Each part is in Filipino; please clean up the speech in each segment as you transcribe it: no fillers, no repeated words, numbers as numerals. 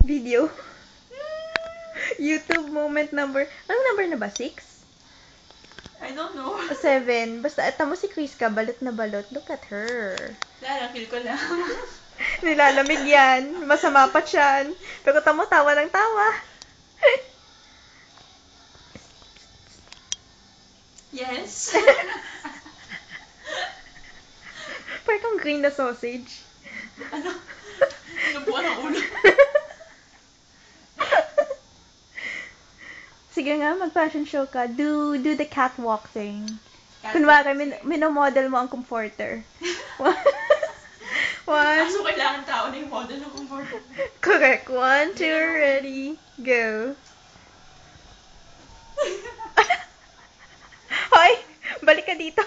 video. YouTube moment number, anong number na ba? 6? I don't know. O 7? Basta, tamo si Kriska, balot na balot. Look at her. Lala, feel ko lang. Nilalamig yan. Masama pa siyan. Pero tamo, tawa ng tawa. Yes. Parang kang green na sausage. Ano? Nabuan ang ulo. Sige nga, mag-fashion show ka. Do the catwalk thing. Kunwari, minomodel mo ang comforter. One. Kaso kailangan tao na yung model ng comforter. Correct. 1, 2, ready, go. Hoy! Balik ka dito.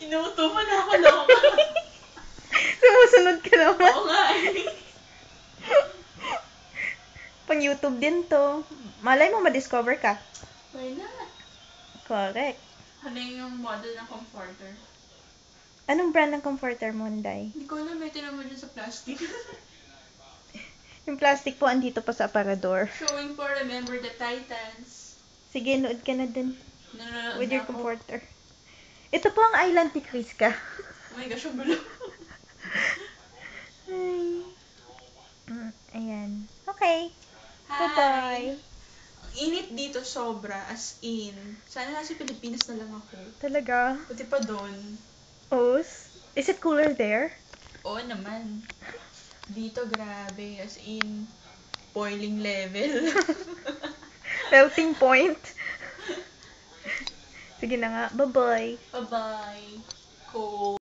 Inuutuman ako lang. Sumusunod ka naman. Oo nga eh. Pang YouTube din to. Malay mo ma-discover ka. Why not? Correct. Ano yung model ng comforter? Anong brand ng comforter mo, Nday? Hindi ko alam, may tinan mo dyan sa plastic. Yung plastic po andito pa sa aparador. Showing for Remember the Titans. Sige, nood ka na dun. Nanonood With na your ako. comforter. Ito po ang island ni Kriska. Oh my gosh, ang gulo. Ay. Ayan. Okay. Hi! Bye-bye. Ang init dito sobra, as in. Sana nasa Pilipinas na lang ako. Talaga? Pati pa doon. Oh, is it cooler there? Oo naman. Dito grabe, as in, boiling level. Melting point. Sige na nga. Bye-bye. Bye-bye. Cold.